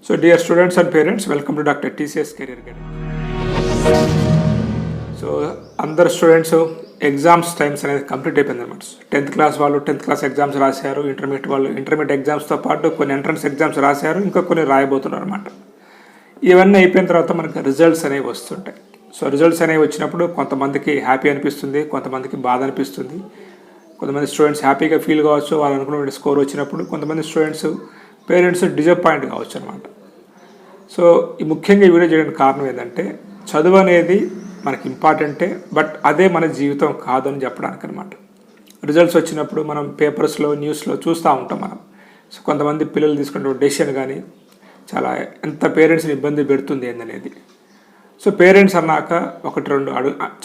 So dear students and parents, welcome to Dr. TCS Career Academy. So అందరు students exams times అనేది complete అయిపోయింది అనమాట. 10th class వాళ్ళు 10th class exams రాశారు, intermediate వాళ్ళు intermediate ఎగ్జామ్స్తో పాటు కొన్ని ఎంట్రన్స్ ఎగ్జామ్స్ రాశారు, ఇంకా కొన్ని రాయబోతున్నారు అనమాట. ఇవన్నీ అయిపోయిన తర్వాత మనకి రిజల్ట్స్ అనేవి వస్తుంటాయి. సో రిజల్ట్స్ అనేవి వచ్చినప్పుడు కొంతమందికి హ్యాపీ అనిపిస్తుంది, కొంతమందికి బాధ అనిపిస్తుంది. కొంతమంది స్టూడెంట్స్ హ్యాపీగా ఫీల్ కావచ్చు వాళ్ళు అనుకున్న స్కోర్ వచ్చినప్పుడు, కొంతమంది స్టూడెంట్స్ పేరెంట్స్ డిసప్పాయింట్ కావచ్చు అనమాట. సో ఈ ముఖ్యంగా ఈ వీడియో చేయడానికి కారణం ఏంటంటే చదువు అనేది మనకి ఇంపార్టెంటే, బట్ అదే మన జీవితం కాదని చెప్పడానికి అనమాట. రిజల్ట్స్ వచ్చినప్పుడు మనం పేపర్స్లో న్యూస్లో చూస్తూ ఉంటాం మనం. సో కొంతమంది పిల్లలు తీసుకునే డెసిషన్ కానీ చాలా ఎంత పేరెంట్స్ని ఇబ్బంది పెడుతుంది ఏందనేది. సో పేరెంట్స్ అన్నాక ఒకటి రెండు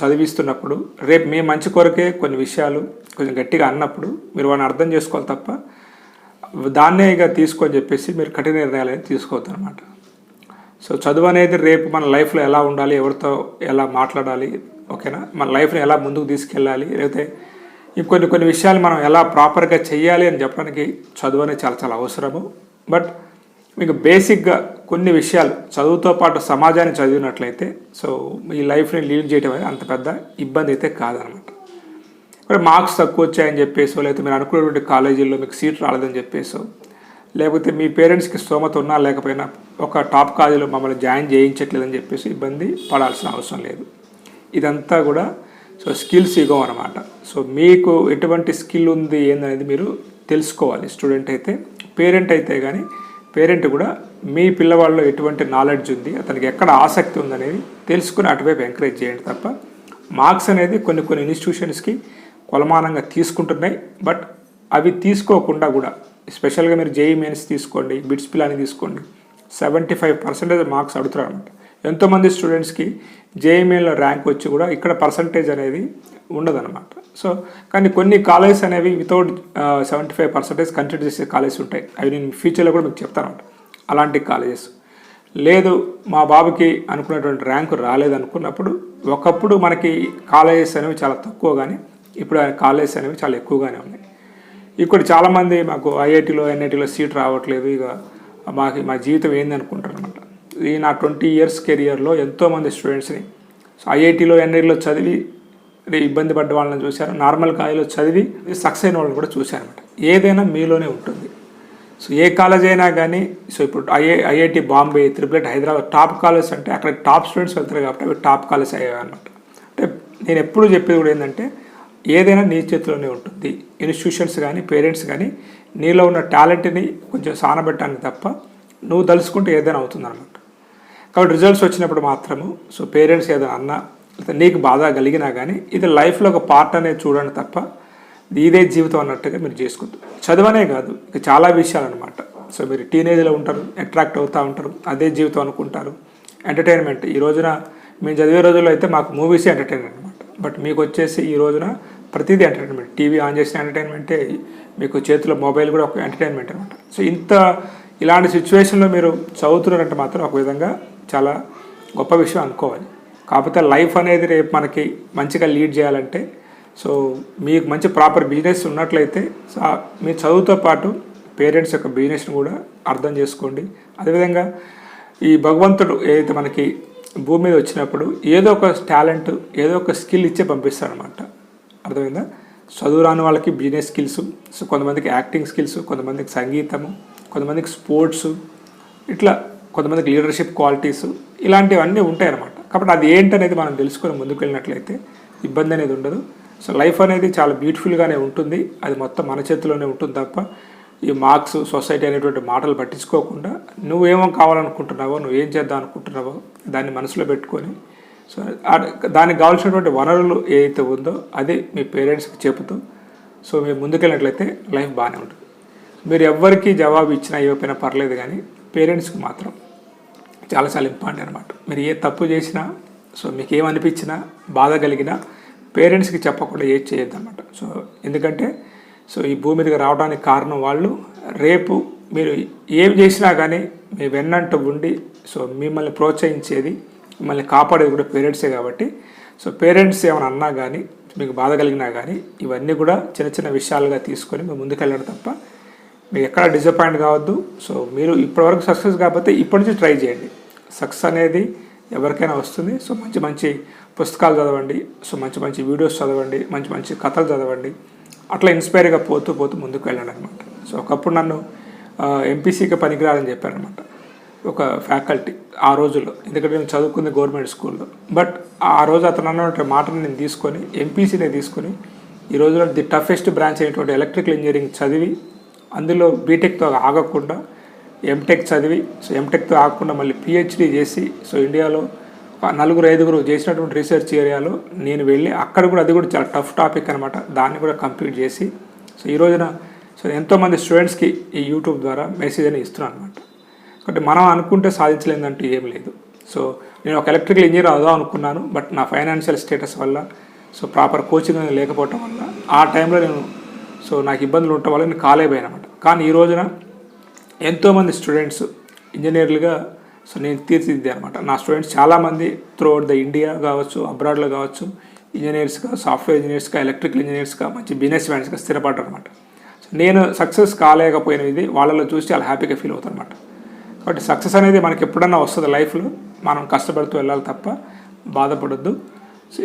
చదివిస్తున్నప్పుడు రేపు మీ మంచి కొరకే కొన్ని విషయాలు కొంచెం గట్టిగా అన్నప్పుడు మీరు వాళ్ళని అర్థం చేసుకోవాలి తప్ప దాన్నే ఇక తీసుకొని చెప్పేసి మీరు కఠిన నిర్ణయాలు అనేది తీసుకోవద్దు అనమాట. సో చదువు అనేది రేపు మన లైఫ్లో ఎలా ఉండాలి, ఎవరితో ఎలా మాట్లాడాలి, ఓకేనా, మన లైఫ్ని ఎలా ముందుకు తీసుకెళ్ళాలి, లేకపోతే ఇంకొన్ని విషయాలు మనం ఎలా ప్రాపర్గా చెయ్యాలి అని చెప్పడానికి చదువు అనేది చాలా చాలా అవసరము. బట్ మీకు బేసిక్గా కొన్ని విషయాలు చదువుతో పాటు సమాజాన్ని చదివినట్లయితే సో ఈ లైఫ్ని లీడ్ చేయడం అనేది అంత పెద్ద ఇబ్బంది అయితే కాదనమాట. మరి మార్క్స్ తక్కువ వచ్చాయని చెప్పేసో, లేకపోతే మీరు అనుకున్నటువంటి కాలేజీల్లో మీకు సీట్ రాలేదని చెప్పేసో, లేకపోతే మీ పేరెంట్స్కి స్తోమత ఉన్నా లేకపోయినా ఒక టాప్ కాలేజీలో మమ్మల్ని జాయిన్ చేయించట్లేదని చెప్పేసి ఇబ్బంది పడాల్సిన అవసరం లేదు. ఇదంతా కూడా సో స్కిల్స్ ఇగో అనమాట. సో మీకు ఎటువంటి స్కిల్ ఉంది ఏందనేది మీరు తెలుసుకోవాలి. స్టూడెంట్ అయితే, పేరెంట్ అయితే కానీ పేరెంట్ కూడా మీ పిల్లవాళ్ళలో ఎటువంటి నాలెడ్జ్ ఉంది, అతనికి ఎక్కడ ఆసక్తి ఉందనేది తెలుసుకుని అటువైపు ఎంకరేజ్ చేయండి తప్ప మార్క్స్ అనేది కొన్ని ఇన్స్టిట్యూషన్స్కి కొలమానంగా తీసుకుంటున్నాయి. బట్ అవి తీసుకోకుండా కూడా స్పెషల్గా మీరు జేఈ మెయిన్స్ తీసుకోండి, బిట్స్ పిల్లని తీసుకోండి, 75% మార్క్స్ అడుగుతారు అనమాట. ఎంతోమంది స్టూడెంట్స్కి జేఈ మెయిన్లో ర్యాంక్ వచ్చి కూడా ఇక్కడ పర్సంటేజ్ అనేది ఉండదన్నమాట. సో కానీ కొన్ని కాలేజెస్ అనేవి వితౌట్ 75% కన్సిడర్ చేసే కాలేజెస్ ఉంటాయి. అవి నేను ఫ్యూచర్లో కూడా మీకు చెప్తాను. అలాంటి కాలేజెస్ లేదు మా బాబుకి అనుకున్నటువంటి ర్యాంకు రాలేదనుకున్నప్పుడు, ఒకప్పుడు మనకి కాలేజెస్ అనేవి చాలా తక్కువ కానీ ఇప్పుడు కాలేజెస్ అనేవి చాలా ఎక్కువగానే ఉన్నాయి. ఇక్కడ చాలామంది మాకు ఐఐటీలో ఎన్ఐటీలో సీట్ రావట్లేదు, ఇక మా జీవితం ఏంది అనుకుంటారు అనమాట. ఈ నా 20 years కెరియర్లో ఎంతోమంది స్టూడెంట్స్ని సో ఐఐటీలో ఎన్ఐటీలో చదివి ఇబ్బంది పడ్డ వాళ్ళని చూశారు, నార్మల్ కాలేజీలో చదివి సక్సెస్ అయిన వాళ్ళని కూడా చూశారు అనమాట. ఏదైనా మీలోనే ఉంటుంది. సో ఏ కాలేజ్ అయినా కానీ సో ఇప్పుడు IIT Bombay, triple Hyderabad top college అంటే అక్కడ టాప్ స్టూడెంట్స్ వెళ్తారు కాబట్టి అవి టాప్ కాలేజ్ అయ్యాయి అనమాట. అంటే నేను ఎప్పుడు చెప్పేది కూడా ఏంటంటే ఏదైనా నీ చేతిలోనే ఉంటుంది. ఇన్స్టిట్యూషన్స్ కానీ పేరెంట్స్ కానీ నీలో ఉన్న టాలెంట్ని కొంచెం సానబెట్టడానికి తప్ప నువ్వు తలుచుకుంటే ఏదైనా అవుతుందన్నమాట. కాబట్టి రిజల్ట్స్ వచ్చినప్పుడు మాత్రము సో పేరెంట్స్ ఏదైనా అన్నా లేదా నీకు బాధ కలిగినా కానీ ఇది లైఫ్లో ఒక పార్ట్ అనేది చూడండి తప్ప ఇదే జీవితం అన్నట్టుగా మీరు చేసుకోవద్దు. చదువనే కాదు, ఇక చాలా విషయాలు అనమాట. సో మీరు టీనేజ్లో ఉంటారు, అట్రాక్ట్ అవుతూ ఉంటారు, అదే జీవితం అనుకుంటారు. ఎంటర్టైన్మెంట్ ఈ రోజున మేము చదివే రోజుల్లో అయితే మాకు మూవీసే ఎంటర్టైన్మెంట్ అనమాట. బట్ మీకు వచ్చేసి ఈ రోజున ప్రతిదీ ఎంటర్టైన్మెంట్. టీవీ ఆన్ చేసిన ఎంటర్టైన్మెంటే, మీకు చేతిలో మొబైల్ కూడా ఒక ఎంటర్టైన్మెంట్ అనమాట. సో ఇలాంటి సిచ్యువేషన్లో మీరు చదువుతున్నారంటే మాత్రం ఒక విధంగా చాలా గొప్ప విషయం అనుకోవాలి. కాకపోతే లైఫ్ అనేది రేపు మనకి మంచిగా లీడ్ చేయాలంటే సో మీకు మంచి ప్రాపర్ బిజినెస్ ఉన్నట్లయితే సో మీ చదువుతో పాటు పేరెంట్స్ యొక్క బిజినెస్ని కూడా అర్థం చేసుకోండి. అదేవిధంగా ఈ భగవంతుడు ఏదైతే మనకి భూమి మీద వచ్చినప్పుడు ఏదో ఒక టాలెంట్, ఏదో ఒక స్కిల్ ఇచ్చే పంపిస్తారనమాట. అర్థమైందా? చదువు రాని వాళ్ళకి బిజినెస్ స్కిల్స్, సో కొంతమందికి యాక్టింగ్ స్కిల్స్, కొంతమందికి సంగీతము, కొంతమందికి స్పోర్ట్స్, ఇట్లా కొంతమందికి లీడర్షిప్ క్వాలిటీస్, ఇలాంటివన్నీ ఉంటాయి అన్నమాట. కాబట్టి అది ఏంటనేది మనం తెలుసుకొని ముందుకు వెళ్ళినట్లయితే ఇబ్బంది అనేది ఉండదు. సో లైఫ్ అనేది చాలా బ్యూటిఫుల్గానే ఉంటుంది. అది మొత్తం మన చేతిలోనే ఉంటుంది తప్ప ఈ మార్క్స్, సొసైటీ అనేటువంటి మాటలు పట్టించుకోకుండా నువ్వేమో కావాలనుకుంటున్నావో, నువ్వేం చేద్దాం అనుకుంటున్నావో దాన్ని మనసులో పెట్టుకొని సో దానికి కావాల్సినటువంటి వనరులు ఏదైతే ఉందో అది మీ పేరెంట్స్కి చెబుతూ సో మీరు ముందుకెళ్ళినట్లయితే లైఫ్ బాగానే ఉంటుంది. మీరు ఎవ్వరికీ జవాబు ఇచ్చినా ఇవ్వకపోయినా పర్లేదు కానీ పేరెంట్స్కి మాత్రం చాలా చాలా ఇంపార్టెంట్ అనమాట. మీరు ఏ తప్పు చేసినా సో మీకు ఏమనిపించినా బాధ కలిగినా పేరెంట్స్కి చెప్పకుండా ఏది చేయొద్దు అనమాట. సో ఎందుకంటే సో ఈ భూమి మీదకి రావడానికి కారణం వాళ్ళు. రేపు మీరు ఏం చేసినా కానీ మీ వెన్నంటూ ఉండి సో మిమ్మల్ని ప్రోత్సహించేది, మిమ్మల్ని కాపాడేది కూడా పేరెంట్సే. కాబట్టి సో పేరెంట్స్ ఏమైనా అన్నా కానీ మీకు బాధ కలిగినా కానీ ఇవన్నీ కూడా చిన్న చిన్న విషయాలుగా తీసుకొని మేము ముందుకెళ్ళడం తప్ప మీరు ఎక్కడ డిసప్పాయింట్ కావద్దు. సో మీరు ఇప్పటివరకు సక్సెస్ కాకపోతే ఇప్పటి నుంచి ట్రై చేయండి. సక్సెస్ అనేది ఎవరికైనా వస్తుంది. సో మంచి మంచి పుస్తకాలు చదవండి, సో మంచి మంచి వీడియోస్ చదవండి, మంచి మంచి కథలు చదవండి, అట్లా ఇన్స్పైర్గా పోతూ ముందుకు వెళ్ళండి అనమాట. సో ఒకప్పుడు నన్ను ఎంపీసీకి పనికిరాలని చెప్పారనమాట ఒక ఫ్యాకల్టీ ఆ రోజుల్లో, ఎందుకంటే నేను చదువుకుంది గవర్నమెంట్ స్కూల్లో. బట్ ఆ రోజు అతను అన్నటువంటి మాటను నేను తీసుకొని ఎంపీసీనే తీసుకొని ఈ రోజులో ది టఫెస్ట్ బ్రాంచ్ అయినటువంటి ఎలక్ట్రికల్ ఇంజనీరింగ్ చదివి అందులో బీటెక్తో ఆగకుండా ఎంటెక్ చదివి, సో ఎంటెక్తో ఆగకుండా మళ్ళీ పిహెచ్డీ చేసి, సో ఇండియాలో 4-5 చేసినటువంటి రీసెర్చ్ ఏరియాలో నేను వెళ్ళి అక్కడ కూడా అది కూడా చాలా టఫ్ టాపిక్ అనమాట, దాన్ని కూడా కంప్లీట్ చేసి, సో ఈ రోజున సో ఎంతోమంది స్టూడెంట్స్కి ఈ యూట్యూబ్ ద్వారా మెసేజ్ అని ఇస్తున్నాను అనమాట. కాబట్టి మనం అనుకుంటే సాధించలేదంటూ ఏం లేదు. సో నేను ఒక ఎలక్ట్రికల్ ఇంజనీర్ అవుదాం అనుకున్నాను, బట్ నా ఫైనాన్షియల్ స్టేటస్ వల్ల, సో ప్రాపర్ కోచింగ్ లేకపోవటం వల్ల ఆ టైంలో నేను సో నాకు ఇబ్బందులు ఉండటం వల్ల నేను కాలేకపోయానమాట. కానీ ఈ రోజున ఎంతోమంది స్టూడెంట్స్ ఇంజనీర్లుగా సో నేను తీర్చిదిద్దే అనమాట. నా స్టూడెంట్స్ చాలామంది త్రూఅవుట్ ద ఇండియా కావచ్చు, అబ్రాడ్లో కావచ్చు, ఇంజనీర్స్గా, సాఫ్ట్వేర్ ఇంజనీర్స్గా, ఎలక్ట్రికల్ ఇంజనీర్స్గా, మంచి బిజినెస్ మ్యాన్స్గా స్థిరపడ్డారు అనమాట. సో నేను సక్సెస్ కాలేకపోయినది వాళ్ళలో చూసి చాలా హ్యాపీగా ఫీల్ అవుతాను అనమాట. కాబట్టి సక్సెస్ అనేది మనకి ఎప్పుడన్నా వస్తుంది లైఫ్లో, మనం కష్టపడుతూ వెళ్ళాలి తప్ప బాధపడొద్దు.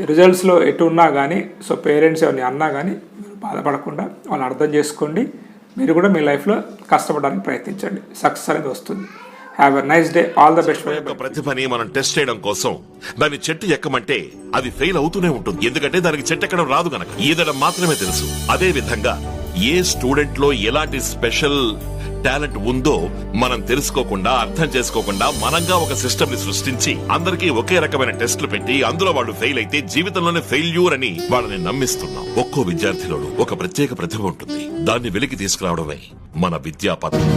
రిజల్ట్స్లో ఎటు ఉన్నా కానీ, సో పేరెంట్స్ ఎవరిని అన్నా కానీ మీరు బాధపడకుండా వాళ్ళని అర్థం చేసుకోండి. మీరు కూడా మీ లైఫ్లో కష్టపడడానికి ప్రయత్నించండి, సక్సెస్ అనేది వస్తుంది. Have a nice day, all the best. ప్రతిభని మనం టెస్ట్ చేయడం కోసం దాని చెట్టు ఎక్కమంటే అది ఫెయిల్ అవుతూనే ఉంటుంది, ఎందుకంటే దానికి చెట్టు ఎక్కడం రాదు గనక, ఈదడం మాత్రమే తెలుసు. అదే విధంగా ఏ స్టూడెంట్ లో ఎలాంటి స్పెషల్ టాలెంట్ ఉందో మనం తెలుసుకోకుండా, అర్థం చేసుకోకుండా మనంగా ఒక సిస్టమ్ ని సృష్టించి అందరికీ ఒకే రకమైన టెస్టులు పెట్టి అందులో వాళ్ళు ఫెయిల్ అయితే జీవితంలోనే ఫెయిల్యూర్ అని వాళ్ళని నమ్మిస్తున్నాం. ఒక్కో విద్యార్థిలోనూ ఒక ప్రత్యేక ప్రతిభ ఉంటుంది, దాన్ని వెలికి తీసుకురావడమే మన విద్యా పద్ధతి.